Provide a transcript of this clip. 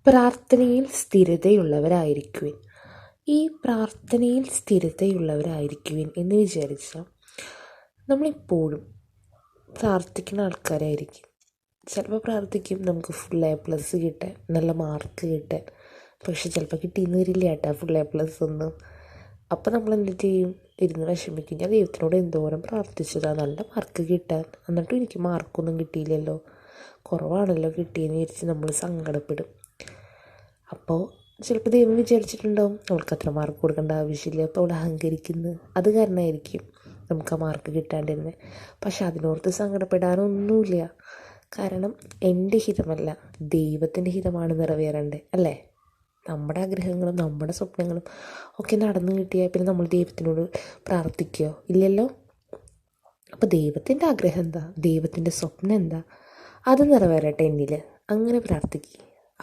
പ്രാർത്ഥനയിൽ സ്ഥിരതയുള്ളവരായിരിക്കുവിൻ. ഈ പ്രാർത്ഥനയിൽ സ്ഥിരതയുള്ളവരായിരിക്കുവിൻ എന്ന് വിചാരിച്ചാൽ നമ്മളെപ്പോഴും പ്രാർത്ഥിക്കുന്ന ആൾക്കാരായിരിക്കും. ചിലപ്പോൾ പ്രാർത്ഥിക്കും നമുക്ക് ഫുൾ A+ കിട്ടാൻ, നല്ല മാർക്ക് കിട്ടാൻ. പക്ഷെ ചിലപ്പോൾ കിട്ടിയെന്ന് വരില്ല കേട്ടോ ഫുൾ A+ ഒന്നും. അപ്പോൾ നമ്മൾ എന്ത് ചെയ്യും? ഇരുന്ന് വിഷമിക്കും. ഞാൻ ദൈവത്തിനോട് എന്തോരം പ്രാർത്ഥിച്ചതാണ് നല്ല മാർക്ക് കിട്ടാൻ, എന്നിട്ടും എനിക്ക് മാർക്കൊന്നും കിട്ടിയില്ലല്ലോ, കുറവാണല്ലോ കിട്ടിയെന്ന് വിചാരിച്ച് നമ്മൾ സങ്കടപ്പെടും. അപ്പോൾ ചിലപ്പോൾ ദൈവം വിചാരിച്ചിട്ടുണ്ടാവും അവൾക്ക് അത്ര മാർക്ക് കൊടുക്കേണ്ട ആവശ്യമില്ല, അപ്പോൾ അവൾ അഹങ്കരിക്കുന്നത് അത് കാരണമായിരിക്കും നമുക്ക് ആ മാർക്ക് കിട്ടാണ്ടിരുന്നത്. പക്ഷെ അതിനോർത്ത് സങ്കടപ്പെടാനൊന്നുമില്ല. കാരണം എൻ്റെ ഹിതമല്ല, ദൈവത്തിൻ്റെ ഹിതമാണ് നിറവേറേണ്ടത്, അല്ലേ? നമ്മുടെ ആഗ്രഹങ്ങളും നമ്മുടെ സ്വപ്നങ്ങളും ഒക്കെ നടന്നു കിട്ടിയാൽ പിന്നെ നമ്മൾ ദൈവത്തിനോട് പ്രാർത്ഥിക്കുകയോ? ഇല്ലല്ലോ. അപ്പോൾ ദൈവത്തിൻ്റെ ആഗ്രഹം എന്താ, ദൈവത്തിൻ്റെ സ്വപ്നം എന്താ, അത് നിറവേറട്ടെ എന്നിൽ, അങ്ങനെ പ്രാർത്ഥിക്കുക.